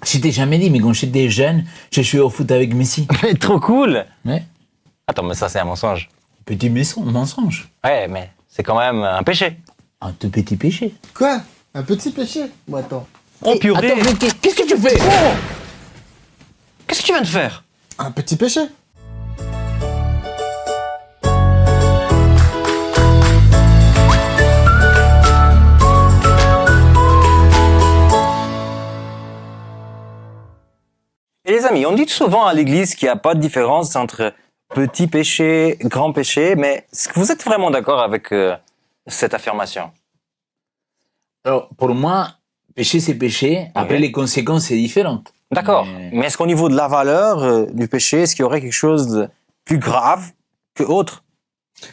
Je t'ai jamais dit, mais quand j'étais jeune, je jouais au foot avec Messi. Mais trop cool. Ouais. Attends, mais ça c'est un mensonge. Petit mensonge. Ouais, mais c'est quand même un péché. Un tout petit péché. Quoi? Un petit péché? Bon, attends. Oh purée. Attends, mais qu'est-ce que tu fais? Qu'est-ce que tu viens de faire? Un petit péché? Et les amis, on dit souvent à l'église qu'il n'y a pas de différence entre petit péché, grand péché, mais est-ce que vous êtes vraiment d'accord avec cette affirmation? Alors, pour moi, péché, c'est péché. Après, Ok. les conséquences, c'est différent. D'accord. Mais est-ce qu'au niveau de la valeur du péché, est-ce qu'il y aurait quelque chose de plus grave que autre?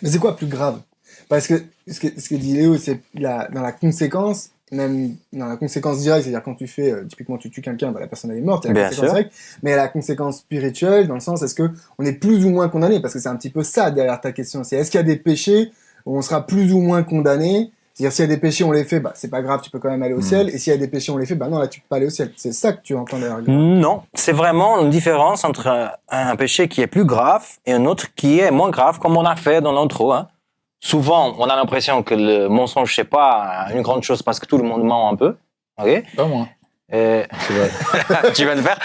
Mais c'est quoi plus grave? Parce que ce que dit Léo, c'est dans la conséquence, même dans la conséquence directe, c'est-à-dire quand tu fais, typiquement tu tues quelqu'un, bah, la personne elle est morte, il y a la Bien conséquence sûr. directe, mais la conséquence spirituelle, dans le sens, est-ce que on est plus ou moins condamné? Parce que c'est un petit peu ça derrière ta question, c'est est-ce qu'il y a des péchés où on sera plus ou moins condamné? C'est-à-dire s'il y a des péchés on les fait, bah c'est pas grave, tu peux quand même aller au ciel, et s'il y a des péchés on les fait, bah non là tu peux pas aller au ciel. C'est ça que tu entends derrière. Non, c'est vraiment une différence entre un péché qui est plus grave et un autre qui est moins grave, comme on a fait dans l'intro. Hein. Souvent, on a l'impression que le mensonge, c'est pas une grande chose parce que tout le monde ment un peu. Ok? Pas moi. Euh, C'est vrai. tu viens de faire.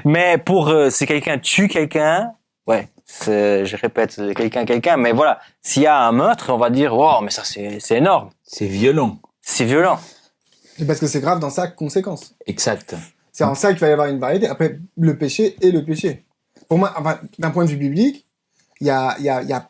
Mais pour si quelqu'un tue quelqu'un, ouais, je répète, quelqu'un, mais voilà, s'il y a un meurtre, on va dire, wow, mais ça c'est énorme, C'est violent. c'est violent. C'est parce que c'est grave dans sa conséquence. Exact. C'est en ça qu'il va y avoir une variété. Après, le péché est le péché. Pour moi, enfin, d'un point de vue biblique, il y a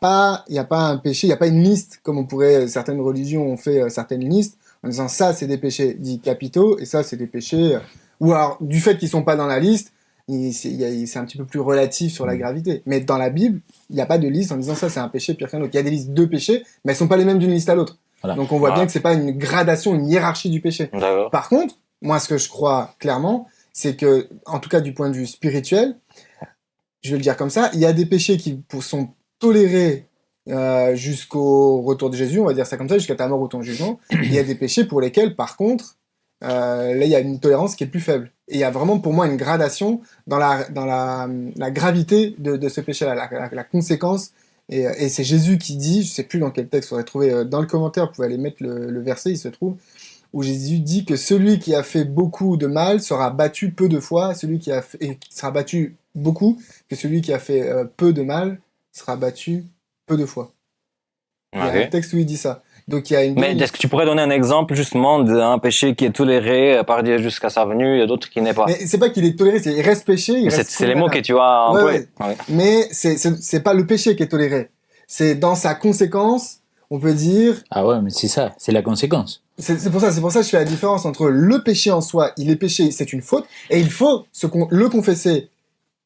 pas un péché, il y a pas une liste comme on pourrait, certaines religions ont fait certaines listes en disant ça c'est des péchés dits capitaux et ça c'est des péchés ou alors du fait qu'ils sont pas dans la liste, c'est un petit peu plus relatif sur la gravité. Mais dans la Bible, il n'y a pas de liste en disant ça c'est un péché pire qu'un autre. Il y a des listes de péchés, mais elles sont pas les mêmes d'une liste à l'autre. Voilà. Donc on voit Voilà. bien que c'est pas une gradation, une hiérarchie du péché. D'accord. Par contre, moi, ce que je crois clairement, c'est que, en tout cas du point de vue spirituel, je vais le dire comme ça, il y a des péchés qui sont tolérés jusqu'au retour de Jésus, on va dire ça comme ça, jusqu'à ta mort ou ton jugement. Il y a des péchés pour lesquels, par contre, là, il y a une tolérance qui est plus faible. Et il y a vraiment, pour moi, une gradation dans la gravité de ce péché-là, la conséquence. Et c'est Jésus qui dit, je sais plus dans quel texte, faudrait trouver dans le commentaire, vous pouvez aller mettre le verset, il se trouve, où Jésus dit que celui qui a fait beaucoup de mal sera battu peu de fois, celui qui sera battu beaucoup, que celui qui a fait peu de mal sera battu peu de fois. Il y a un Ok. texte où il dit ça. Donc il y a une... Mais est-ce que tu pourrais donner un exemple justement d'un péché qui est toléré par Dieu jusqu'à sa venue et d'autres qui n'est pas? Mais c'est pas qu'il est toléré, il reste péché, il reste C'est les mots que condamnable. tu as Ouais, employés. Ouais. Mais c'est pas le péché qui est toléré. C'est dans sa conséquence, on peut dire... Ah ouais, mais c'est ça. C'est la conséquence. C'est pour ça que je fais la différence entre le péché en soi, il est péché, c'est une faute, et il faut le confesser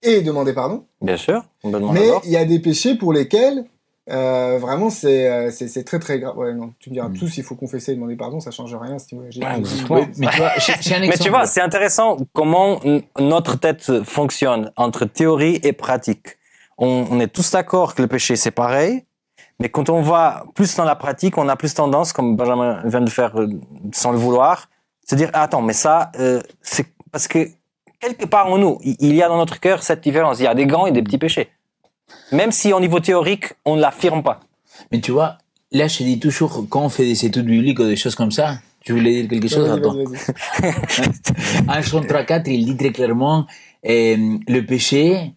et demander pardon. Bien sûr, complètement Mais d'accord. il y a des péchés pour lesquels vraiment c'est très très grave. Ouais, non, tu me diras tous il faut confesser et demander pardon, ça change rien si j'ai Ouais, dit- exactement. Mais tu vois, j'ai un Mais exemple. tu vois, c'est intéressant comment notre tête fonctionne entre théorie et pratique. On est tous d'accord que le péché c'est pareil, mais quand on va plus dans la pratique, on a plus tendance, comme Benjamin vient de faire sans le vouloir, se dire ah, attends, mais ça c'est parce que quelque part en nous, il y a dans notre cœur cette différence. Il y a des grands et des petits péchés, même si au niveau théorique on ne l'affirme pas. Mais tu vois, là, je dis toujours, quand on fait des études bibliques ou des choses comme ça, tu voulais dire quelque chose? Vas-y, Attends. vas-y. En Jean 3.4, il dit très clairement, le péché,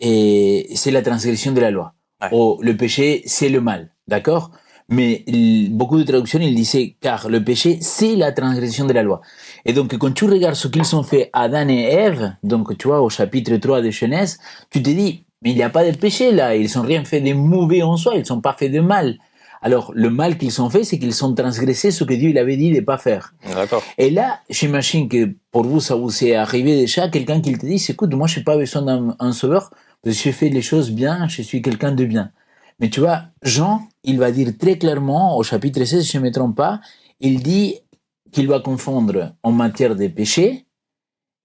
c'est la transgression de la loi. Ouais. Ou le péché, c'est le mal. D'accord? Mais beaucoup de traductions, ils disaient, car le péché, c'est la transgression de la loi. Et donc, quand tu regardes ce qu'ils ont fait Adam et Ève, donc tu vois, au chapitre 3 de Genèse, tu te dis, mais il n'y a pas de péché là, ils n'ont rien fait de mauvais en soi, ils n'ont pas fait de mal. Alors, le mal qu'ils ont fait, c'est qu'ils ont transgressé ce que Dieu il avait dit de ne pas faire. D'accord. Et là, j'imagine que pour vous, ça vous est arrivé déjà, quelqu'un qui te dit, écoute, moi, je n'ai pas besoin d'un sauveur, parce que j'ai fait les choses bien, je suis quelqu'un de bien. Mais tu vois, Jean, il va dire très clairement, au chapitre 16, si je ne me trompe pas, il dit qu'il va confondre en matière de péché,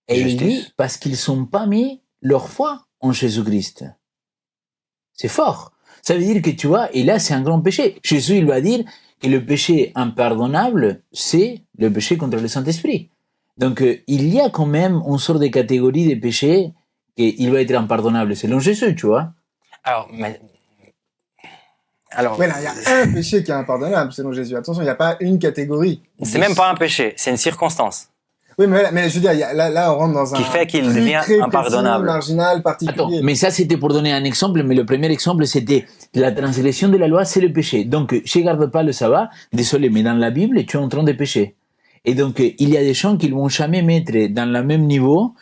et il dit, parce qu'ils n'ont pas mis leur foi en Jésus-Christ. C'est fort. Ça veut dire que tu vois, et là, c'est un grand péché. Jésus, il va dire que le péché impardonnable, c'est le péché contre le Saint-Esprit. Donc, il y a quand même une sorte de catégorie de péchés qu'il va être impardonnable selon Jésus, tu vois. Alors, Ouais, là, il y a un péché qui est impardonnable selon Jésus. Attention, il n'y a pas une catégorie. c'est même pas un péché, c'est une circonstance Oui, mais je veux dire, là, on rentre dans un qui fait qu'il truc devient très impardonnable. précis, marginal, Attends, particulier. mais ça c'était pour donner un exemple, mais le premier exemple c'était la transgression de la loi, c'est le péché. Donc, je garde pas le sabbat, désolé, mais dans la Bible, tu es en train de pécher. Et donc, il y a des gens qui ne vont jamais mettre dans le même niveau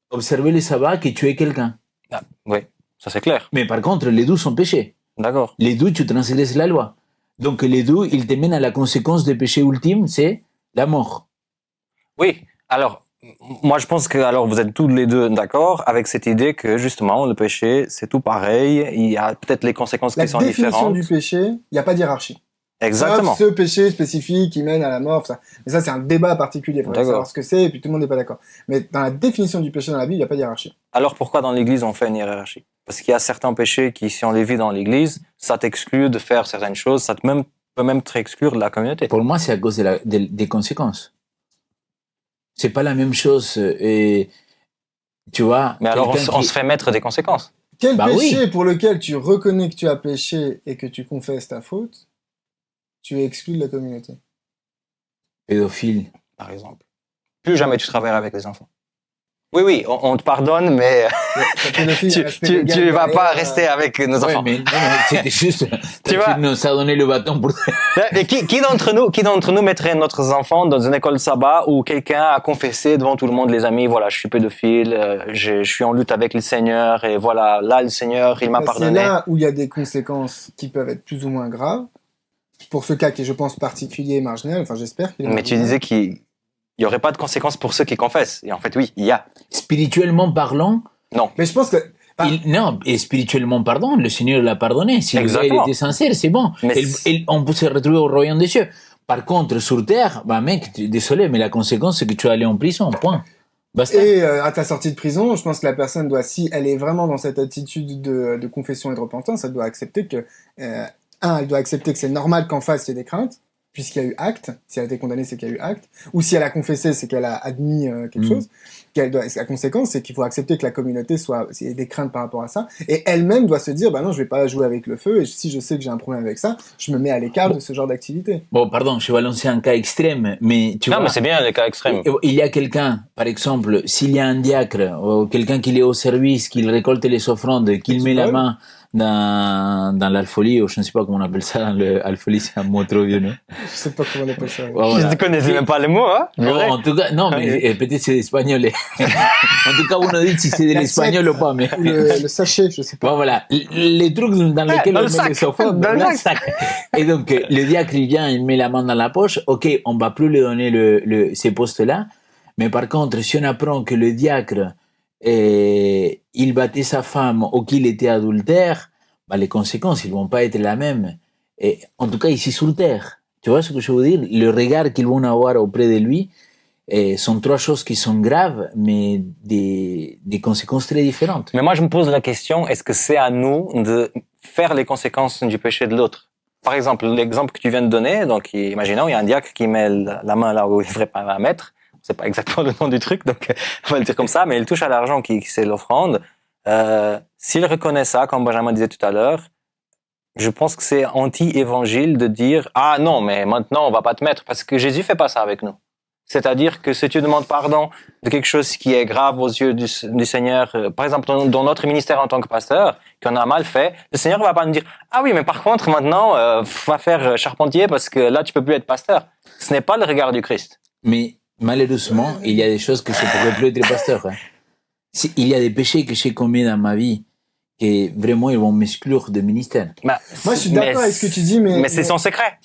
observer le sabbat que tuer quelqu'un. Ah, oui, ça c'est clair. Mais par contre, les deux sont péchés. D'accord. Les deux, tu transgresses la loi. Donc, les deux, ils te mènent à la conséquence du péché ultime, c'est la mort. Oui, alors, moi je pense que alors vous êtes tous les deux d'accord avec cette idée que justement le péché c'est tout pareil, il y a peut-être les conséquences La qui sont définition différentes. du péché, il n'y a pas de hiérarchie. Exactement. Sauf ce péché spécifique qui mène à la mort, ça. Mais ça, c'est un débat particulier. Il faut D'accord. savoir ce que c'est, et puis tout le monde n'est pas d'accord. Mais dans la définition du péché dans la Bible, il n'y a pas de hiérarchie. Alors pourquoi dans l'église on fait une hiérarchie? Parce qu'il y a certains péchés qui, si on les vit dans l'église, ça t'exclut de faire certaines choses, ça peut même t'exclure de la communauté. Pour moi, c'est à cause des conséquences. C'est pas la même chose. Et, tu vois. Mais alors quelqu'un on qui- se fait mettre des conséquences. Quel Bah péché oui. pour lequel tu reconnais que tu as péché et que tu confesses ta faute, tu es exclu de la communauté? Pédophile. Par exemple. Plus jamais tu travailleras avec les enfants. Oui, on te pardonne, mais La pédophilie est restée tu légale vas pas derrière, rester avec nos Ouais, enfants. mais non, c'était juste. Tu vois. Tu nous as donné le bâton pour. Et qui d'entre nous mettrait notre enfant dans une école sabbat où quelqu'un a confessé devant tout le monde, les amis, voilà, je suis pédophile, je suis en lutte avec le Seigneur, et voilà, là, le Seigneur, il m'a C'est pardonné. là où il y a des conséquences qui peuvent être plus ou moins graves. Pour ce cas qui est, je pense, particulier et marginal, enfin, j'espère qu'il est Mais tu marginal. disais qu'il y aurait pas de conséquences pour ceux qui confessent. Et en fait, oui, il y a. Spirituellement parlant, Mais je pense que, non, et spirituellement pardon, le Seigneur l'a pardonné. Si le gars, il Exactement. était sincère, c'est bon. Mais On peut se retrouver au royaume des cieux. Par contre, sur terre, bah mec, désolé, mais la conséquence, c'est que tu vas aller en prison, point. Basta. et à ta sortie de prison, je pense que la personne doit, si elle est vraiment dans cette attitude de confession et de repentance, elle doit accepter que, elle doit accepter que c'est normal qu'en face il y ait des craintes, puisqu'il y a eu acte. Si elle a été condamnée, c'est qu'il y a eu acte. Ou si elle a confessé, c'est qu'elle a admis quelque chose. La conséquence, c'est qu'il faut accepter que la communauté s'il y ait des craintes par rapport à ça. Et elle-même doit se dire, bah non, je vais pas jouer avec le feu. Et si je sais que j'ai un problème avec ça, je me mets à l'écart de ce genre d'activité. Bon, pardon, je vais lancer un cas extrême, mais tu non, vois. mais c'est bien les cas extrêmes. Il y a quelqu'un, par exemple, s'il y a un diacre, ou quelqu'un qui est au service, qui récolte les offrandes, qu'il met la main dans l'alfolie, ou je ne sais pas comment on appelle ça, l'alfolie, c'est un mot trop vieux, non? Je sais pas comment on appelle ça. Ouais, voilà. Je ne connaissais même pas le mot, hein. Non, en tout cas, non, mais peut-être c'est espagnol. En tout cas, on a dit si c'est de l'espagnol ou pas, mais. Ou le sachet, je sais pas. Bon, voilà. Les trucs dans lesquels dans on le met sac. les offrandes, Dans le le sac. Et donc, le diacre, il vient, il met la main dans la poche. OK, on va plus lui donner ces postes-là. Mais par contre, si on apprend que le diacre, il battait sa femme ou qu'il était adultère, bah, les conséquences, ils vont pas être les mêmes. Et, en tout cas, ici sur terre. Tu vois ce que je veux dire? Le regard qu'ils vont avoir auprès de lui, sont trois choses qui sont graves, mais des conséquences très différentes. Mais moi, je me pose la question, est-ce que c'est à nous de faire les conséquences du péché de l'autre? Par exemple, l'exemple que tu viens de donner, donc imaginons, il y a un diacre qui met la main là où il ne devrait pas la mettre. C'est pas exactement le nom du truc, donc on va le dire comme ça, mais il touche à l'argent qui c'est l'offrande. S'il reconnaît ça, comme Benjamin disait tout à l'heure, je pense que c'est anti-évangile de dire « Ah non, mais maintenant on va pas te mettre » parce que Jésus fait pas ça avec nous. C'est-à-dire que si tu demandes pardon de quelque chose qui est grave aux yeux du Seigneur, par exemple dans notre ministère en tant que pasteur, qu'on a mal fait, le Seigneur va pas nous dire « Ah oui, mais par contre maintenant, va faire charpentier parce que là tu peux plus être pasteur ». Ce n'est pas le regard du Christ. Mais malheureusement, il y a des choses que je pourrais plus être pasteur. Hein. Il y a des péchés que j'ai commis dans ma vie que vraiment ils vont m'exclure de ministère. Moi, je suis d'accord avec ce que tu dis, mais c'est son secret.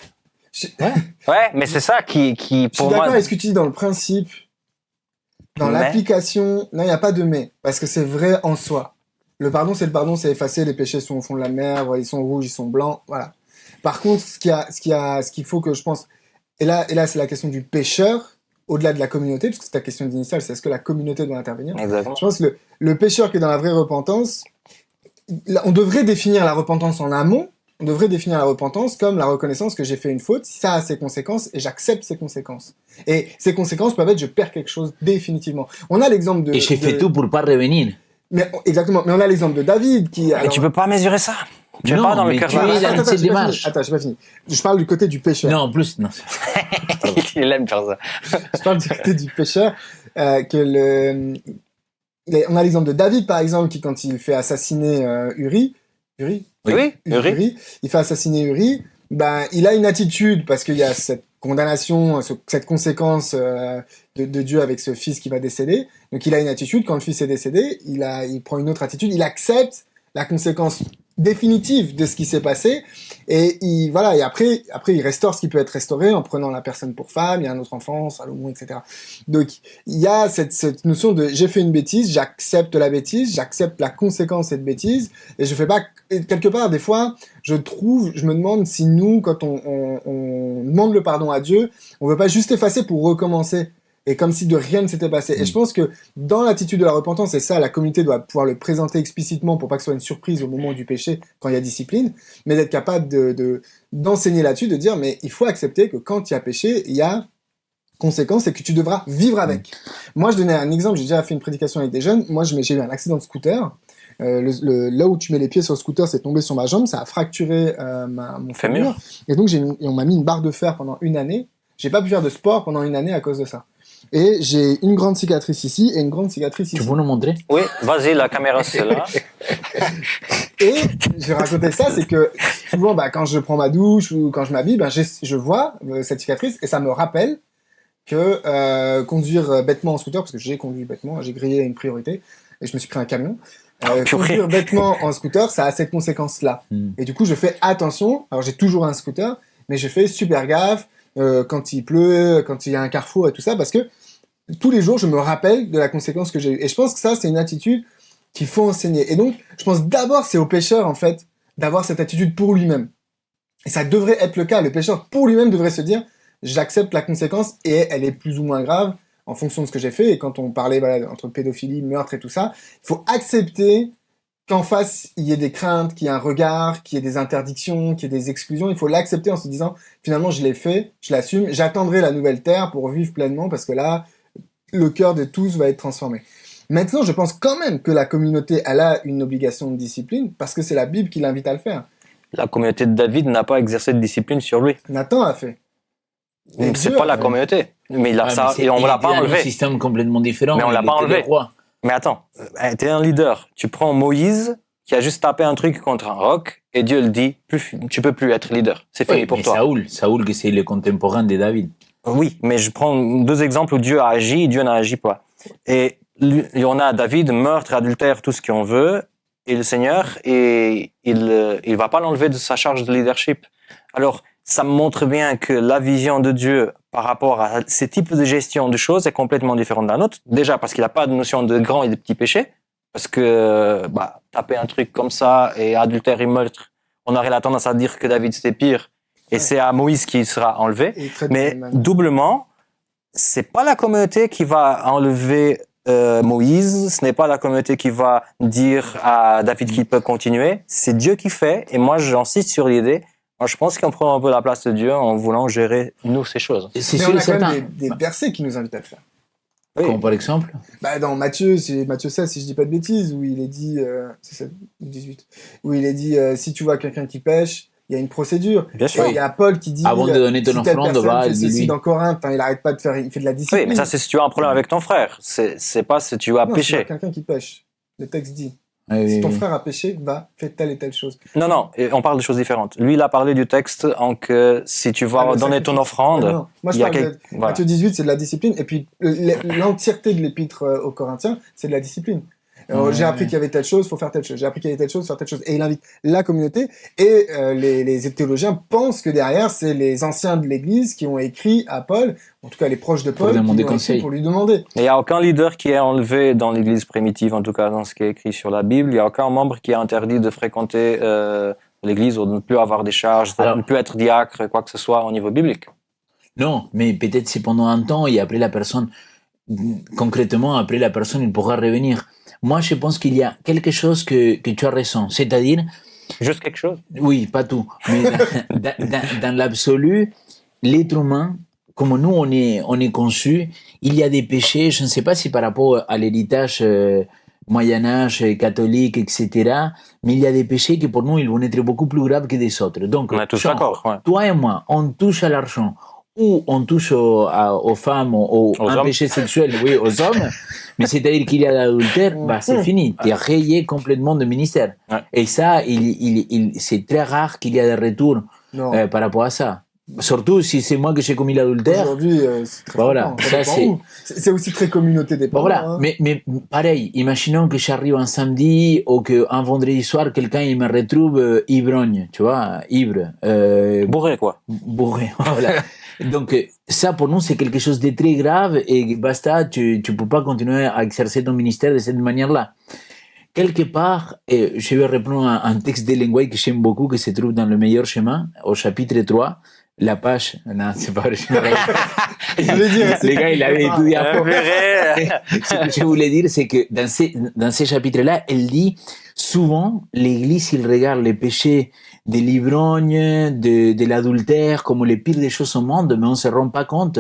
Ouais. Ouais, mais c'est ça qui je suis pour d'accord moi. avec ce que tu dis dans le principe. Dans Mais- l'application, non, il n'y a pas de mais, parce que c'est vrai en soi. Le pardon, c'est effacé, les péchés sont au fond de la mer, ils sont rouges, ils sont blancs, voilà. Par contre, ce qu'il faut que je pense, et là, c'est la question du pécheur, au-delà de la communauté, parce que c'est ta question initiale, c'est est-ce que la communauté doit intervenir? Exactement. Je pense que le pécheur qui est dans la vraie repentance, on devrait définir la repentance en amont, on devrait définir la repentance comme la reconnaissance que j'ai fait une faute, ça a ses conséquences et j'accepte ces conséquences. Et ces conséquences peuvent être je perds quelque chose définitivement. On a l'exemple de... Et j'ai fait tout pour pas revenir. Mais, exactement. Mais on a l'exemple de David qui... Mais tu peux pas mesurer ça. Tu es Non, pas dans le mais cœur. tu es dans cette démarche. Attends, j'ai pas fini. Je parle du côté du pécheur. Non, en plus, non. Il aime faire ça. Je parle du côté du pécheur, on a l'exemple de David, par exemple, qui, quand il fait assassiner Uri, Oui, Uri, il fait assassiner Uri, ben, il a une attitude, parce qu'il y a cette condamnation, cette conséquence de Dieu avec ce fils qui va décéder. Donc il a une attitude, quand le fils est décédé, il prend une autre attitude, il accepte la conséquence définitive de ce qui s'est passé, et et après il restaure ce qui peut être restauré en prenant la personne pour femme, il y a un autre enfant, Salomon, etc. Donc il y a cette notion de j'ai fait une bêtise, j'accepte la bêtise, j'accepte la conséquence de cette bêtise, et je fais pas, et quelque part des fois je me demande si nous, quand on demande le pardon à Dieu, on veut pas juste effacer pour recommencer, et comme si de rien ne s'était passé. Et je pense que dans l'attitude de la repentance, et ça, la communauté doit pouvoir le présenter explicitement pour pas que ce soit une surprise au moment du péché, quand il y a discipline, mais d'être capable d'enseigner là-dessus, de dire, mais il faut accepter que quand il y a péché, il y a conséquence et que tu devras vivre avec. Moi, je donnais un exemple, j'ai déjà fait une prédication avec des jeunes. Moi, j'ai eu un accident de scooter. Là où tu mets les pieds sur le scooter, c'est tombé sur ma jambe, ça a fracturé mon fémur. Et donc, on m'a mis une barre de fer pendant une année. J'ai pas pu faire de sport pendant une année à cause de ça. Et j'ai une grande cicatrice ici et une grande cicatrice ici. Tu peux nous montrer? Oui, vas-y, la caméra c'est là. Et j'ai raconté ça, c'est que souvent, quand je prends ma douche ou quand je m'habille, je vois cette cicatrice et ça me rappelle que conduire bêtement en scooter, parce que j'ai conduit bêtement, j'ai grillé une priorité et je me suis pris un camion. Conduire bêtement en scooter, ça a cette conséquence-là. Et du coup, je fais attention. Alors, j'ai toujours un scooter, mais je fais super gaffe quand il pleut, quand il y a un carrefour et tout ça, parce que tous les jours, je me rappelle de la conséquence que j'ai eue. Et je pense que ça, c'est une attitude qu'il faut enseigner. Et donc, je pense d'abord, c'est au pécheur, en fait, d'avoir cette attitude pour lui-même. Et ça devrait être le cas. Le pécheur, pour lui-même, devrait se dire, j'accepte la conséquence et elle est plus ou moins grave en fonction de ce que j'ai fait. Et quand on parlait entre pédophilie, meurtre et tout ça, il faut accepter qu'en face, il y ait des craintes, qu'il y ait un regard, qu'il y ait des interdictions, qu'il y ait des exclusions. Il faut l'accepter en se disant, finalement, je l'ai fait, je l'assume, j'attendrai la nouvelle terre pour vivre pleinement parce que là, le cœur de tous va être transformé. Maintenant, je pense quand même que la communauté, elle a une obligation de discipline parce que c'est la Bible qui l'invite à le faire. La communauté de David n'a pas exercé de discipline sur lui. Nathan a fait. C'est pas la communauté. Mais il a ça, et on l'a pas enlevé. Un système complètement différent. Mais on l'a pas enlevé. Mais attends, t'es un leader. Tu prends Moïse, qui a juste tapé un truc contre un roc, et Dieu le dit, tu peux plus être leader. C'est fini pour toi. Saoul, que c'est le contemporain de David. Oui, mais je prends deux exemples où Dieu a agi et Dieu n'a pas. Et on a David, meurtre, adultère, tout ce qu'on veut, et le Seigneur, et il va pas l'enlever de sa charge de leadership. Alors, ça me montre bien que la vision de Dieu par rapport à ces types de gestion de choses est complètement différente de la nôtre. Déjà parce qu'il n'a pas de notion de grands et de petits péchés. Parce que taper un truc comme ça et adultère et meurtre, on aurait la tendance à dire que David c'était pire. Et c'est à Moïse qui sera enlevé. Mais doublement, c'est pas la communauté qui va enlever Moïse. Ce n'est pas la communauté qui va dire à David qu'il peut continuer. C'est Dieu qui fait. Et moi, j'insiste sur l'idée. Moi, je pense qu'on prend un peu la place de Dieu en voulant gérer, nous, ces choses. Mais on a quand même des versets qui nous invitent à le faire. Oui. Comme par exemple dans Matthieu, c'est Matthieu 16, si je dis pas de bêtises, où il est dit, c'est ça, 18, où il est dit, si tu vois quelqu'un qui pêche, il y a une procédure. Bien sûr. Il y a Paul qui dit, avant de donner ton offrande, fait ceci dans Corinthe, il arrête pas de faire, il fait de la discipline. Oui, mais ça, c'est si tu as un problème avec ton frère. C'est pas si tu as péché. C'est quelqu'un qui pêche. Le texte dit. Si ton frère a péché, fais telle et telle chose. Non, on parle de choses différentes. Lui, il a parlé du texte en que si tu vas donner ton offrande... Non. Moi, je parle de Matthieu 18, c'est de la discipline. Et puis, l'entièreté de l'épître aux Corinthiens, c'est de la discipline. J'ai appris qu'il y avait telle chose, faut faire telle chose. J'ai appris qu'il y avait telle chose, faut faire telle chose. Et il invite la communauté. Et les théologiens pensent que derrière, c'est les anciens de l'Église qui ont écrit à Paul, en tout cas les proches de Paul, pour lui demander. Il n'y a aucun leader qui est enlevé dans l'Église primitive, en tout cas dans ce qui est écrit sur la Bible. Il n'y a aucun membre qui est interdit de fréquenter l'Église ou de ne plus avoir des charges, de ne plus être diacre, quoi que ce soit au niveau biblique. Non, mais peut-être si pendant un temps, et après la personne, concrètement, après la personne, il pourra revenir. Moi, je pense qu'il y a quelque chose que tu as raison. C'est-à-dire, Juste quelque chose. Oui, pas tout. Mais dans l'absolu, l'être humain, comme nous on est conçu, il y a des péchés. Je ne sais pas si par rapport à l'héritage Moyen Âge, catholique, etc. Mais il y a des péchés qui pour nous ils vont être beaucoup plus graves que des autres. Donc, On est tous genre, d'accord. Ouais. toi et moi, on touche à l'argent ou on touche aux femmes, aux un hommes. péché sexuel, oui, aux hommes. Mais c'est-à-dire qu'il y a l'adultère, bah c'est fini. T'es rayé complètement de ministère. Ouais. Et ça, c'est très rare qu'il y ait des retours Non. par rapport à ça. Surtout si c'est moi que j'ai commis l'adultère. Aujourd'hui, c'est très Voilà, fréquent. ça, dépend c'est- où. C'est aussi très communauté Bon, dépendant. voilà, hein. mais pareil, imaginons que j'arrive un samedi ou qu'un vendredi soir, quelqu'un il me retrouve ivrogne, tu vois, ivre, Bourré, quoi. bourré, voilà. Donc ça pour nous c'est quelque chose de très grave et basta, tu peux pas continuer à exercer ton ministère de cette manière-là. Quelque part, je vais reprendre un texte de Lenguay que j'aime beaucoup, qui se trouve dans Le Meilleur Chemin, au chapitre 3, la page, non, c'est pas vrai, Je voulais dire, c'est les gars, il avait étudié à fond. Bourré. Ce que je voulais dire, c'est que dans ces chapitres-là, elle dit souvent, l'Église, il regarde les péchés de l'ivrogne, de l'adultère, comme les pires des choses au monde, mais on se rend pas compte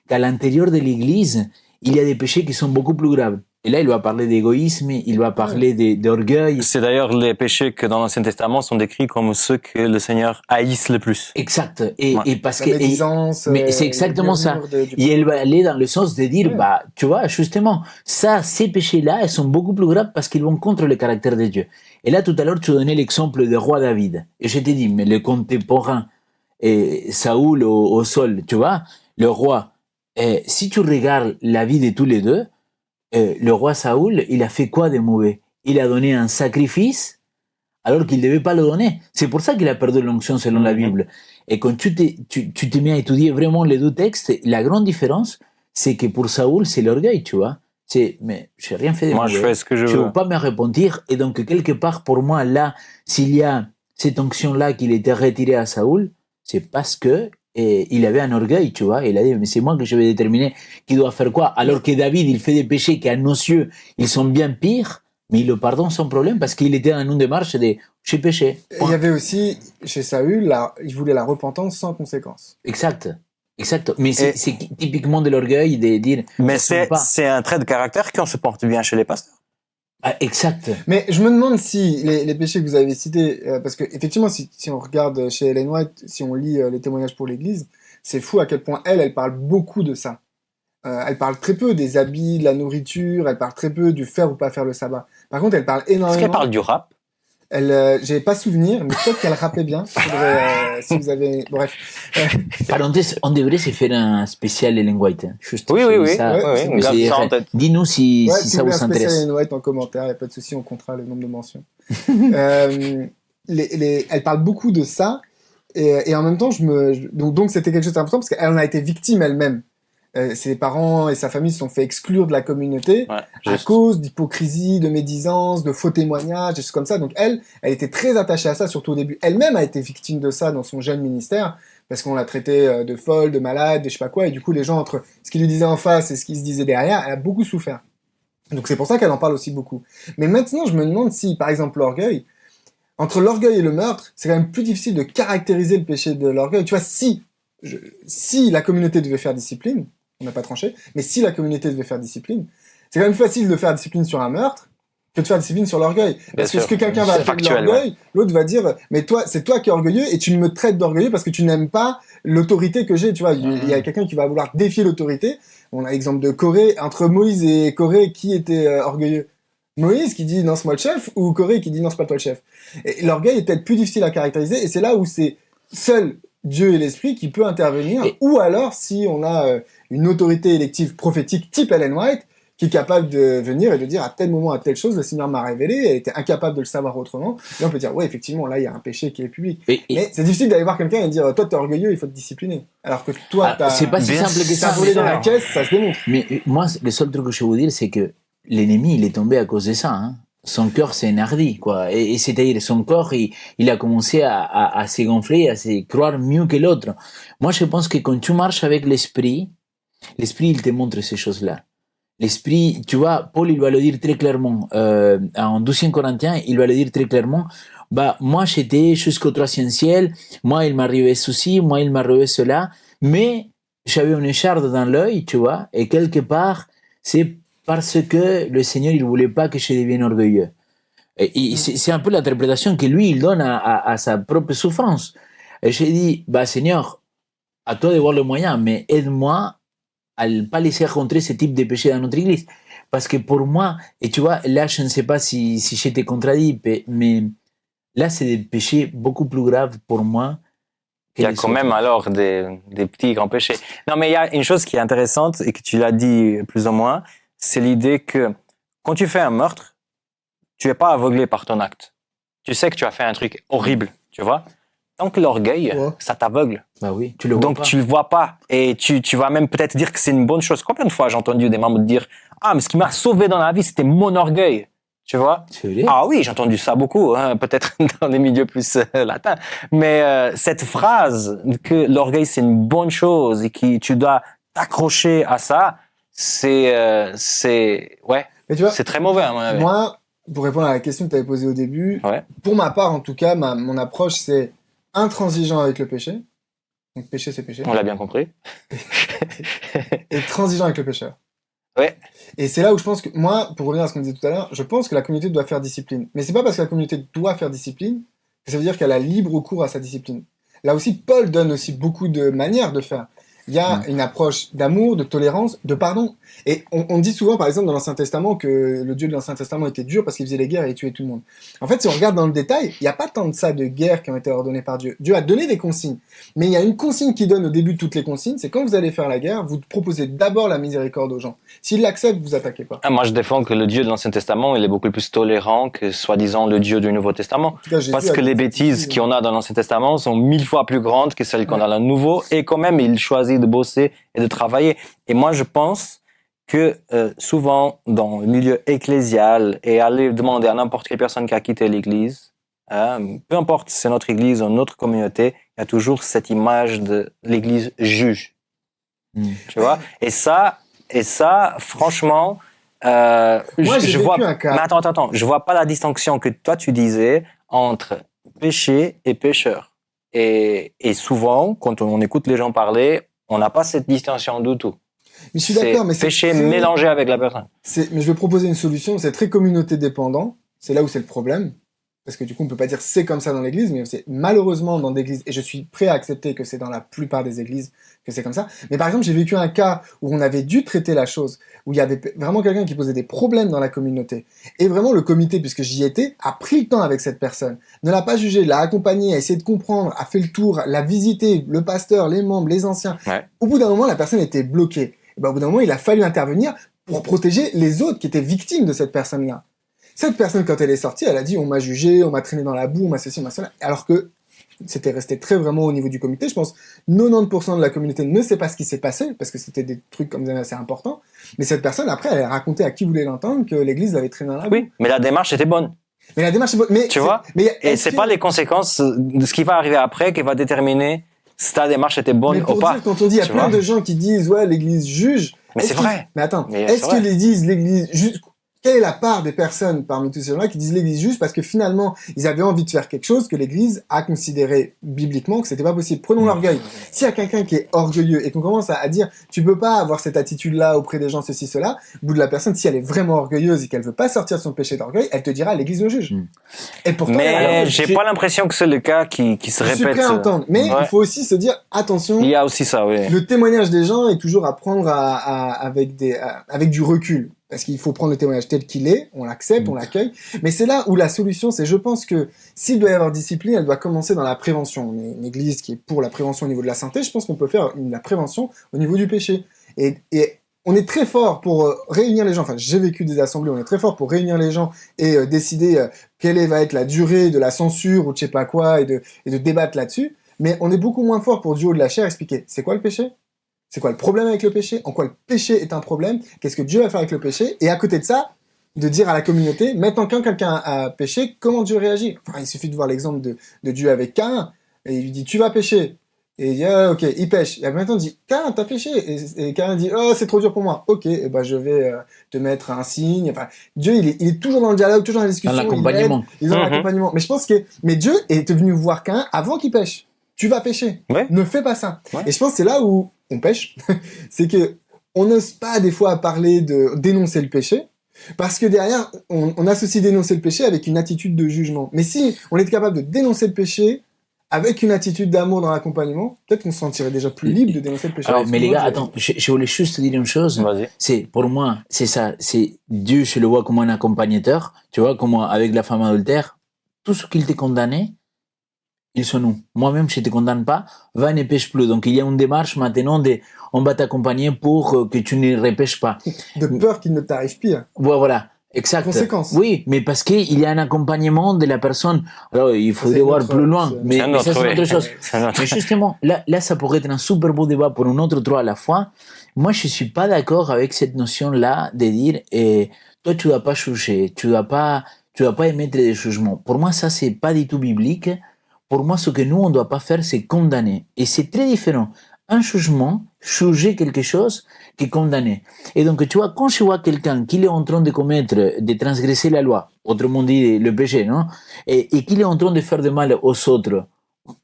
qu'à l'intérieur de l'Église, il y a des péchés qui sont beaucoup plus graves. Et là, il va parler d'égoïsme, il va parler d'orgueil. C'est d'ailleurs les péchés que dans l'Ancien Testament sont décrits comme ceux que le Seigneur haïsse le plus. Exact. Et, Ouais. et parce la que, médisance, mais c'est exactement les ça. murmures du Et elle va aller dans le sens de dire, Ouais. bah, tu vois, justement, ça, ces péchés-là, ils sont beaucoup plus graves parce qu'ils vont contre le caractère de Dieu. Et là, tout à l'heure, tu donnais l'exemple du roi David. Et je t'ai dit, mais le contemporain, Saoul au sol, tu vois, le roi, si tu regardes la vie de tous les deux, le roi Saoul, il a fait quoi de mauvais? Il a donné un sacrifice alors qu'il ne devait pas le donner. C'est pour ça qu'il a perdu l'onction selon la Bible. Et quand tu te mets à étudier vraiment les deux textes, la grande différence, c'est que pour Saoul, c'est l'orgueil, tu vois. C'est, mais j'ai rien fait de Moi, mauvais. je fais ce que je Je ne veux. veux pas me repentir. Et donc, quelque part, pour moi, là, s'il y a cette onction-là qu'il était retirée à Saoul, c'est parce que il avait un orgueil, tu vois. Il a dit, mais c'est moi que je vais déterminer qui doit faire quoi. Alors que David, il fait des péchés qui, à nos yeux, ils sont bien pires, mais il le pardonne sans problème parce qu'il était dans une démarche de j'ai péché. Et il y avait aussi, chez Saül, il voulait la repentance sans conséquence. Exact. Exact. Mais Et- c'est typiquement de l'orgueil de dire. Mais ça ne va pas. c'est un trait de caractère qui on se porte bien chez les pasteurs. Ah, exact. Mais je me demande si les péchés que vous avez cités, parce que effectivement, si on regarde chez Ellen White, si on lit les témoignages pour l'Église, c'est fou à quel point elle parle beaucoup de ça. Elle parle très peu des habits, de la nourriture, elle parle très peu du faire ou pas faire le sabbat. Par contre, elle parle Est-ce énormément. qu'elle parle du rap? J'ai pas souvenir, mais peut-être qu'elle rappait bien. Faudrait, si vous avez, bref. Parenthèse, on devrait se faire un spécial Ellen White. Hein. Juste, Oui, je oui, dis oui. ça. Ouais, oui, c'est on garde C'est- ça en tête. Dis-nous si Ouais, ça vous voulez vous un spécial intéresse. Ellen White en commentaire, y a pas de souci, on comptera le nombre de mentions. Elle parle beaucoup de ça, et en même temps, donc c'était quelque chose d'important parce qu'elle en a été victime elle-même. Ses parents et sa famille se sont fait exclure de la communauté Ouais, à juste. cause d'hypocrisie, de médisance, de faux témoignages, des choses comme ça. Donc elle était très attachée à ça, surtout au début. Elle-même a été victime de ça dans son jeune ministère, parce qu'on l'a traitée de folle, de malade, de je sais pas quoi, et du coup les gens, entre ce qu'ils lui disaient en face et ce qu'ils se disaient derrière, elle a beaucoup souffert. Donc c'est pour ça qu'elle en parle aussi beaucoup. Mais maintenant, je me demande si, par exemple, l'orgueil, entre l'orgueil et le meurtre, c'est quand même plus difficile de caractériser le péché de l'orgueil. Tu vois, si la communauté devait faire discipline, on n'a pas tranché, mais si la communauté devait faire discipline, c'est quand même facile de faire discipline sur un meurtre que de faire discipline sur l'orgueil. Parce que sûr. ce que quelqu'un va C'est appeler de factuel, l'orgueil, l'autre va dire, mais toi, c'est toi qui es orgueilleux et tu me traites d'orgueilleux parce que tu n'aimes pas l'autorité que j'ai. Tu vois, il y a quelqu'un qui va vouloir défier l'autorité. On a l'exemple de Corée. Entre Moïse et Corée, qui était orgueilleux? Moïse qui dit non, c'est moi le chef, ou Corée qui dit non, c'est pas toi le chef. Et l'orgueil est peut-être plus difficile à caractériser, et c'est là où c'est seul Dieu et l'Esprit qui peut intervenir, ou alors si on a une autorité élective prophétique type Ellen White, qui est capable de venir et de dire à tel moment, à telle chose, le Seigneur m'a révélé, elle était incapable de le savoir autrement, et on peut dire, ouais, effectivement, là, il y a un péché qui est public. Mais c'est difficile d'aller voir quelqu'un et dire, toi, t'es orgueilleux, il faut te discipliner. Alors que toi, c'est pas si Bien simple que t'as ça. volé dans la caisse, ça se démontre. Mais moi, le seul truc que je veux dire, c'est que l'ennemi, il est tombé à cause de ça. Hein. Son cœur s'est enhardi, quoi. Et c'est-à-dire, son corps, il a commencé à se gonfler, à se croire mieux que l'autre. Moi, je pense que quand tu marches avec l'esprit, il te montre ces choses-là. L'esprit, tu vois, Paul, il va le dire très clairement. En 12 Corinthiens, il va le dire très clairement. Bah, moi, j'étais jusqu'au 3e ciel. Moi, il m'arrivait ceci. Moi, il m'arrivait cela. Mais j'avais une écharde dans l'œil, tu vois. Et quelque part, c'est parce que le Seigneur, il voulait pas que je devienne orgueilleux. Et c'est un peu l'interprétation que lui, il donne à sa propre souffrance. Et j'ai dit, bah, Seigneur, à toi de voir le moyen, mais aide-moi à ne pas laisser rentrer ce type de péché dans notre église. Parce que pour moi, et tu vois, là, je ne sais pas si j'étais contredit, mais là, c'est des péchés beaucoup plus graves pour moi. Il y a quand même alors des petits grands péchés. Non, mais il y a une chose qui est intéressante et que tu l'as dit plus ou moins, c'est l'idée que quand tu fais un meurtre, tu es pas aveuglé par ton acte. Tu sais que tu as fait un truc horrible, tu vois. Donc l'orgueil, ça t'aveugle. Bah oui, tu le vois Donc pas. tu le vois pas et tu vas même peut-être dire que c'est une bonne chose. Combien de fois j'ai entendu des membres dire ah mais ce qui m'a sauvé dans la vie c'était mon orgueil, tu vois. C'est vrai. Ah oui, j'ai entendu ça beaucoup, hein, peut-être dans les milieux plus latins. Mais cette phrase que l'orgueil c'est une bonne chose et que tu dois t'accrocher à ça, c'est ouais, Mais tu vois, c'est très mauvais à mon avis. moi, pour répondre à la question que tu avais posée au début, Ouais. pour ma part, en tout cas, mon approche, c'est intransigeant avec le péché. Donc, péché, c'est péché. On l'a bien compris. Et transigeant avec le pécheur. Ouais. Et c'est là où je pense que, moi, pour revenir à ce qu'on disait tout à l'heure, je pense que la communauté doit faire discipline. Mais c'est pas parce que la communauté doit faire discipline que ça veut dire qu'elle a libre cours à sa discipline. Là aussi, Paul donne aussi beaucoup de manières de faire. Il y a une approche d'amour, de tolérance, de pardon. Et on dit souvent, par exemple, dans l'Ancien Testament, que le Dieu de l'Ancien Testament était dur parce qu'il faisait les guerres et il tuait tout le monde. En fait, si on regarde dans le détail, il n'y a pas tant de ça de guerres qui ont été ordonnées par Dieu. Dieu a donné des consignes. Mais il y a une consigne qui donne au début de toutes les consignes, c'est quand vous allez faire la guerre, vous proposez d'abord la miséricorde aux gens. S'ils l'acceptent, vous attaquez pas. Ah, moi, je défends que le Dieu de l'Ancien Testament, il est beaucoup plus tolérant que, soi-disant, le Dieu du Nouveau Testament. En tout cas, Jésus Parce a que dit les ça, bêtises c'est- qu'on a dans l'Ancien Testament sont 1000 fois plus grandes que celles qu'on a dans le Nouveau. Et quand même, il choisit de bosser et de travailler. Et moi, je pense que souvent, dans le milieu ecclésial, et aller demander à n'importe quelle personne qui a quitté l'Église, peu importe si c'est notre Église ou notre communauté, il y a toujours cette image de l'Église juge. Tu vois? Et ça, franchement, Moi, j'ai je vécu vois. un cas. Mais attends, je vois pas la distinction que toi tu disais entre péché et pécheur. Et souvent, quand on écoute les gens parler, on n'a pas cette distinction du tout. Mais je suis d'accord, mais c'est péché très- mélangé avec la personne. Mais je vais proposer une solution, c'est très communauté dépendant. C'est là où c'est le problème. Parce que du coup, on peut pas dire c'est comme ça dans l'église, mais c'est malheureusement dans des églises, et je suis prêt à accepter que c'est dans la plupart des églises que c'est comme ça. Mais par exemple, j'ai vécu un cas où on avait dû traiter la chose, où il y avait vraiment quelqu'un qui posait des problèmes dans la communauté. Et vraiment, le comité, puisque j'y étais, a pris le temps avec cette personne. Ne l'a pas jugé, l'a accompagné, a essayé de comprendre, a fait le tour, l'a visité, le pasteur, les membres, les anciens. Ouais. Au bout d'un moment, la personne était bloquée. Et ben, au bout d'un moment, il a fallu intervenir pour protéger les autres qui étaient victimes de cette personne-là. Cette personne, quand elle est sortie, elle a dit, on m'a jugé, on m'a traîné dans la boue, on m'a ceci, on m'a cela. Alors que c'était resté très vraiment au niveau du comité. Je pense 90% de la communauté ne sait pas ce qui s'est passé, parce que c'était des trucs comme ça assez importants. Mais cette personne, après, elle a raconté à qui voulait l'entendre que l'église l'avait traîné dans la boue. Oui, mais la démarche était bonne. Mais la démarche est bonne. Mais Tu vois? Mais Et c'est pas les conséquences de ce qui va arriver après qui va déterminer si ta démarche était bonne mais pour ou pas. dire, quand on dit, il y a Tu plein vois de gens qui disent, ouais, l'église juge. Mais c'est vrai. Mais attends, Mais est-ce c'est vrai. qu'ils disent l'église juge? Quelle est la part des personnes parmi tous ces gens-là qui disent l'église juge parce que finalement, ils avaient envie de faire quelque chose que l'église a considéré bibliquement que c'était pas possible. Prenons l'orgueil. S'il y a quelqu'un qui est orgueilleux et qu'on commence à dire, tu peux pas avoir cette attitude-là auprès des gens, ceci, cela, au bout de la personne, si elle est vraiment orgueilleuse et qu'elle veut pas sortir de son péché d'orgueil, elle te dira, l'église le juge. Et pourtant, Mais alors, j'ai pas l'impression que c'est le cas qui se je suis répète. prêt à entendre. Mais Ouais. il faut aussi se dire, attention. Il y a aussi ça, oui. Le témoignage des gens est toujours à prendre avec du recul. Parce qu'il faut prendre le témoignage tel qu'il est, on l'accepte, on l'accueille. Mais c'est là où la solution, c'est, je pense que s'il doit y avoir discipline, elle doit commencer dans la prévention. On est une église qui est pour la prévention au niveau de la santé. Je pense qu'on peut faire la prévention au niveau du péché. Et on est très fort pour réunir les gens. Enfin, j'ai vécu des assemblées, on est très fort pour réunir les gens et décider quelle va être la durée de la censure ou de je sais pas quoi et de débattre là-dessus. Mais on est beaucoup moins fort pour du haut de la chair expliquer c'est quoi le péché? C'est quoi le problème avec le péché? En quoi le péché est un problème? Qu'est-ce que Dieu va faire avec le péché? Et à côté de ça, de dire à la communauté, maintenant quand quelqu'un a péché, comment Dieu réagit? Enfin, il suffit de voir l'exemple de Dieu avec Caïn. Et il lui dit, tu vas pécher. Et il dit, ah, ok, il pêche. Et maintenant, il dit, Caïn, t'as péché. Et Caïn dit, oh, c'est trop dur pour moi. Ok, et ben, je vais te mettre un signe. Enfin, Dieu, il est toujours dans le dialogue, toujours dans la discussion. Dans l'accompagnement. Il est dans l'accompagnement. Mais je pense mais Dieu est venu voir Caïn avant qu'il pêche. Tu vas pêcher. Ouais. Ne fais pas ça. Ouais. Et je pense que c'est là où on pêche. C'est que on n'ose pas, des fois, parler dénoncer le péché. Parce que derrière, on associe dénoncer le péché avec une attitude de jugement. Mais si on était capable de dénoncer le péché avec une attitude d'amour dans l'accompagnement, peut-être qu'on se sentirait déjà plus libre de dénoncer le péché. Alors, mais les gars, attends, je voulais juste te dire une chose. Vas-y. C'est, pour moi, c'est ça. C'est Dieu, je le vois comme un accompagnateur. Tu vois, comme avec la femme adultère. Tout ce qu'il t'a condamné, ils sont nous. Moi-même, je te condamne pas. Va, ne pêche plus. Donc, il y a une démarche maintenant on va t'accompagner pour que tu ne repêches pas. De peur qu'il ne t'arrive pire. Voilà. Exact. Conséquence. Oui, mais parce qu'il y a un accompagnement de la personne. Alors, il faudrait voir plus loin. Mais ça, c'est autre chose. Mais justement, là, ça pourrait être un super beau débat pour un autre droit à la fois. Moi, je suis pas d'accord avec cette notion-là de dire, toi, tu dois pas juger, tu dois pas émettre des jugements. Pour moi, ça, c'est pas du tout biblique. Pour moi, ce que nous, on doit pas faire, c'est condamner. Et c'est très différent. Un jugement, juger quelque chose, qui est condamné. Et donc, tu vois, quand je vois quelqu'un qui est en train de transgresser la loi, autrement dit, le péché, non? Et qu'il est en train de faire de mal aux autres,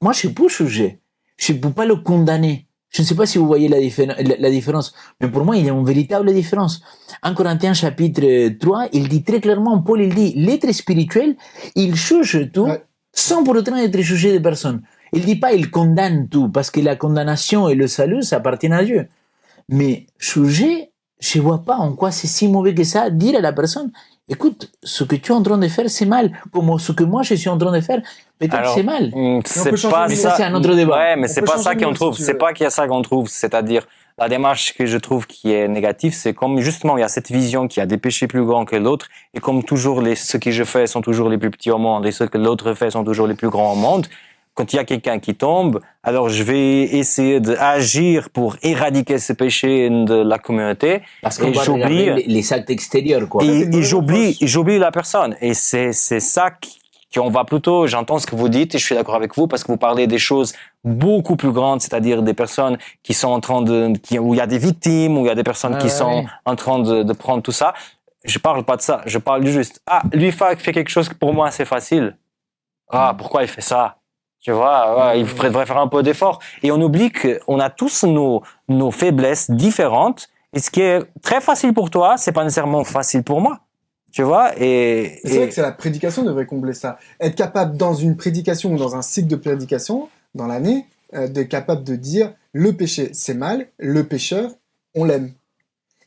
moi, je peux juger. Je peux pas le condamner. Je ne sais pas si vous voyez la différence, mais pour moi, il y a une véritable différence. En Corinthiens chapitre 3, il dit très clairement, Paul, il dit, l'être spirituel, il juge tout, sans pour autant être jugé de personne. Il dit pas, il condamne tout, parce que la condamnation et le salut, ça appartient à Dieu. Mais juger, je vois pas en quoi c'est si mauvais que ça, dire à la personne, écoute, ce que tu es en train de faire, c'est mal. Comme ce que moi, je suis en train de faire, peut-être c'est mal. C'est pas ça, c'est un autre débat. Ouais, mais c'est pas ça qu'on trouve. Si C'est pas qu'il y a ça qu'on trouve. C'est-à-dire, la démarche que je trouve qui est négative, c'est comme justement, il y a cette vision qu'il y a des péchés plus grands que l'autre, et comme toujours, ce que je fais sont toujours les plus petits au monde, et ce que l'autre fait sont toujours les plus grands au monde. Quand il y a quelqu'un qui tombe, alors je vais essayer d'agir pour éradiquer ce péché de la communauté. Parce qu'on va regarder les actes extérieurs, quoi. Et j'oublie la personne. Et c'est ça qu'on va plutôt, j'entends ce que vous dites et je suis d'accord avec vous parce que vous parlez des choses beaucoup plus grandes, c'est-à-dire des personnes qui sont en train où il y a des victimes, où il y a des personnes qui sont en train de prendre tout ça. Je parle pas de ça. Je parle juste, lui fait quelque chose que pour moi c'est facile. Pourquoi il fait ça? Tu vois, il devrait faire un peu d'effort. Et on oublie qu'on a tous nos faiblesses différentes. Et ce qui est très facile pour toi, c'est pas nécessairement facile pour moi. Tu vois, c'est vrai que c'est la prédication devrait combler ça. Être capable dans une prédication ou dans un cycle de prédication, dans l'année, d'être capable de dire le péché, c'est mal, le pécheur, on l'aime.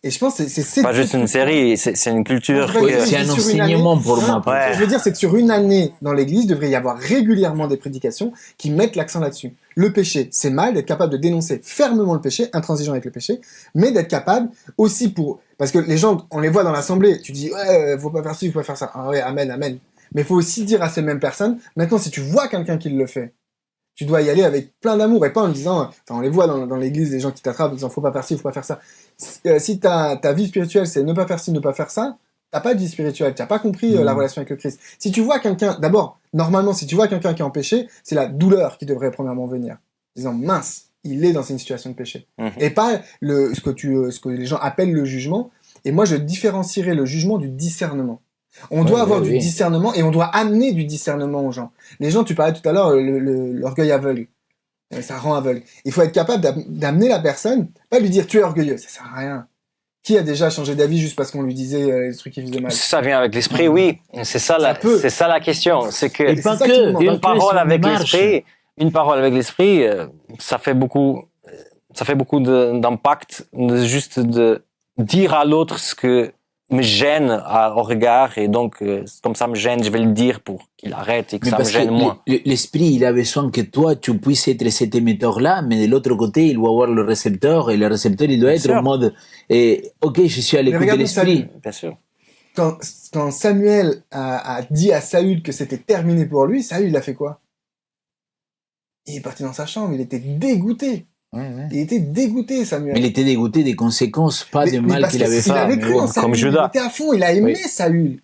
Et je pense que c'est pas juste une série, c'est une culture. C'est un enseignement pour moi. Ce que je veux dire, c'est que sur une année dans l'église, il devrait y avoir régulièrement des prédications qui mettent l'accent là-dessus. Le péché, c'est mal, d'être capable de dénoncer fermement le péché, intransigeant avec le péché, mais d'être capable aussi parce que les gens, on les voit dans l'assemblée, tu dis, faut pas faire ci, faut pas faire ça. Ah ouais, amen, amen. Mais il faut aussi dire à ces mêmes personnes, maintenant, si tu vois quelqu'un qui le fait, tu dois y aller avec plein d'amour et pas en disant, on les voit dans l'église, les gens qui t'attrapent en disant, faut pas faire ci, faut pas faire ça. Si ta vie spirituelle, c'est ne pas faire ci, ne pas faire ça, t'as pas de vie spirituelle, t'as pas compris la relation avec le Christ. Si tu vois quelqu'un, d'abord, normalement, si tu vois quelqu'un qui est en péché, c'est la douleur qui devrait premièrement venir. En disant, mince, il est dans une situation de péché. Et pas ce que les gens appellent le jugement. Et moi, je différencierais le jugement du discernement. On doit avoir du discernement et on doit amener du discernement aux gens. Les gens, tu parlais tout à l'heure, l'orgueil aveugle. Ça rend aveugle. Il faut être capable d'amener la personne, pas lui dire tu es orgueilleux, ça sert à rien. Qui a déjà changé d'avis juste parce qu'on lui disait les trucs qui faisaient mal? Ça vient avec l'esprit, oui. C'est ça la question. C'est que une parole avec l'esprit, ça fait beaucoup d'impact juste de dire à l'autre ce que me gêne au regard et donc comme ça me gêne, je vais le dire pour qu'il arrête et que ça me gêne moins. L'esprit, il a besoin que toi tu puisses être cet émetteur-là, mais de l'autre côté, il doit avoir le récepteur et le récepteur, il doit être en mode ok, je suis à l'écoute de l'esprit. Bien sûr. Quand Samuel a dit à Saül que c'était terminé pour lui, Saül il a fait quoi? Il est parti dans sa chambre, il était dégoûté. Il était dégoûté, Samuel. Mais il était dégoûté des conséquences, pas des mal qu'il avait fait. Il avait cru en Saül, comme Judas. Il était à fond, il a aimé Saül.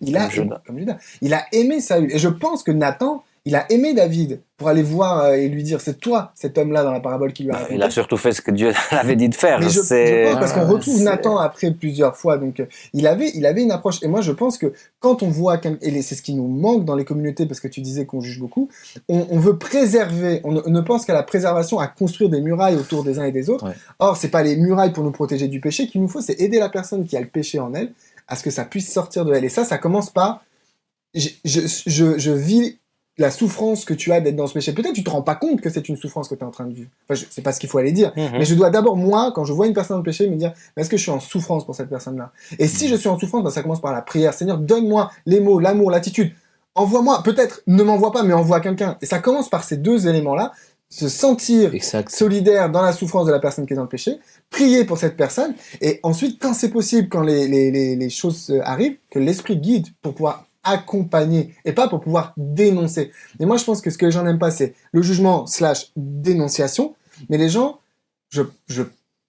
Comme Judas. Il a aimé Saül. Et je pense que Nathan, Il a aimé David pour aller voir et lui dire, c'est toi, cet homme-là dans la parabole qui lui a raconté. Il a surtout fait ce que Dieu l'avait dit de faire. Mais je pense, parce qu'on retrouve Nathan après plusieurs fois, donc il avait une approche. Et moi, je pense que quand on voit, et c'est ce qui nous manque dans les communautés, parce que tu disais qu'on juge beaucoup, on veut préserver, on ne pense qu'à la préservation, à construire des murailles autour des uns et des autres. Ouais. Or, c'est pas les murailles pour nous protéger du péché qu'il nous faut, c'est aider la personne qui a le péché en elle à ce que ça puisse sortir de elle. Et ça commence par je vis la souffrance que tu as d'être dans ce péché. Peut-être tu te rends pas compte que c'est une souffrance que tu es en train de vivre. Enfin, c'est pas ce qu'il faut aller dire. Mais je dois d'abord, moi, quand je vois une personne dans le péché, me dire, est-ce que je suis en souffrance pour cette personne-là? Et si je suis en souffrance, ça commence par la prière. Seigneur, donne-moi les mots, l'amour, l'attitude. Envoie-moi, peut-être, ne m'envoie pas, mais envoie quelqu'un. Et ça commence par ces deux éléments-là. Se sentir solidaire dans la souffrance de la personne qui est dans le péché, prier pour cette personne, et ensuite, quand c'est possible, quand les choses arrivent, que l'Esprit guide pour pouvoir accompagner et pas pour pouvoir dénoncer. Et moi, je pense que ce que les gens n'aiment pas, c'est le jugement / dénonciation. Mais les gens, je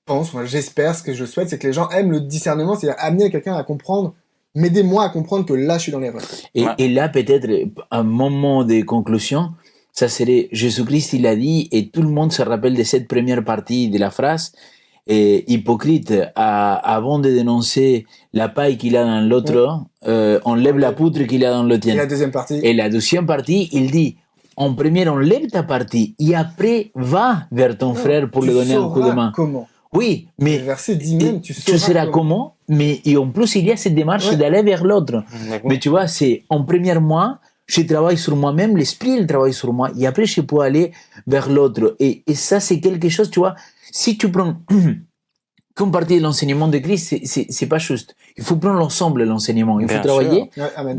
pense, moi, j'espère, ce que je souhaite, c'est que les gens aiment le discernement, c'est-à-dire amener quelqu'un à comprendre, m'aider moi à comprendre que là, je suis dans l'erreur. Et là, peut-être, un moment de conclusion, ça serait Jésus-Christ, il a dit, et tout le monde se rappelle de cette première partie de la phrase, et hypocrite, avant de dénoncer la paille qu'il a dans l'autre, enlève la poutre qu'il a dans le tien. Et la deuxième partie. Et la deuxième partie, il dit, en première, enlève ta partie, et après, va vers ton frère pour lui donner un coup de main. Comment? Oui, mais le verset dit même, tu sauras comment, mais et en plus, il y a cette démarche d'aller vers l'autre. Mais tu vois, c'est en première moi, je travaille sur moi-même, l'esprit, il travaille sur moi, et après, je peux aller vers l'autre. Et ça, c'est quelque chose, tu vois, si tu prends comme partie de l'enseignement de Christ, c'est pas juste. Il faut prendre l'ensemble de l'enseignement. Il faut travailler.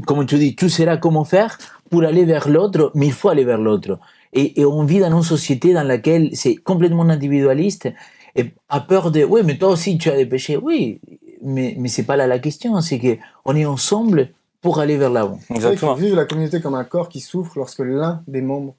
Comme tu dis, tu sauras comment faire pour aller vers l'autre, mais il faut aller vers l'autre. Et on vit dans une société dans laquelle c'est complètement individualiste et a peur de, oui, mais toi aussi tu as des péchés. Oui, mais c'est pas là la question. C'est que on est ensemble pour aller vers l'avant. Exactement. Il faut vivre la communauté comme un corps qui souffre lorsque l'un des membres.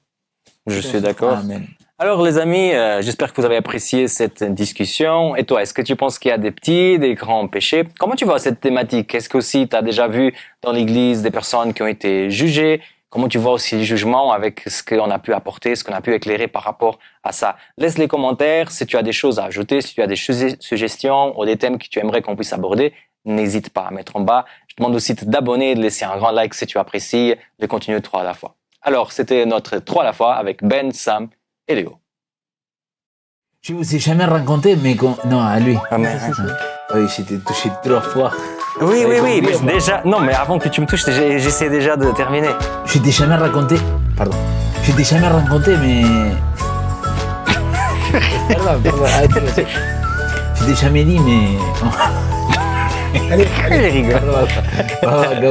Je suis d'accord. Amen. Alors les amis, j'espère que vous avez apprécié cette discussion. Et toi, est-ce que tu penses qu'il y a des petits, des grands péchés? Comment tu vois cette thématique? Est-ce que aussi tu as déjà vu dans l'église des personnes qui ont été jugées? Comment tu vois aussi le jugement avec ce qu'on a pu apporter, ce qu'on a pu éclairer par rapport à ça? Laisse les commentaires si tu as des choses à ajouter, si tu as des suggestions ou des thèmes que tu aimerais qu'on puisse aborder. N'hésite pas à mettre en bas. Je te demande aussi de t'abonner, de laisser un grand like si tu apprécies, de continuer 3 à la fois. Alors, c'était notre 3 à la fois avec Ben, Sam et Léo. Je vous ai jamais raconté, mais non, à lui. Ah, mais... Oui, j'étais touché 3 fois. Oui, mais déjà, non, mais avant que tu me touches, j'essaie déjà de terminer. Je t'ai jamais raconté, pardon. Je t'ai jamais raconté, mais... pardon, je t'ai jamais dit, mais... Allez, il rigole.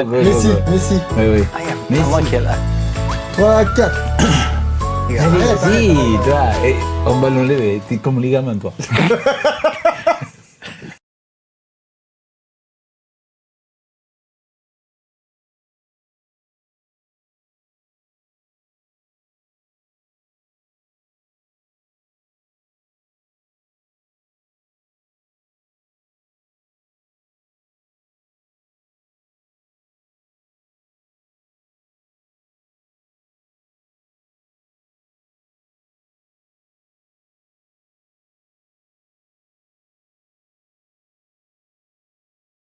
Messi. Oui. Messi. Moi qui est là. 3, 4. Allez, vas-y, toi, on va l'enlever, t'es comme les gamins, toi.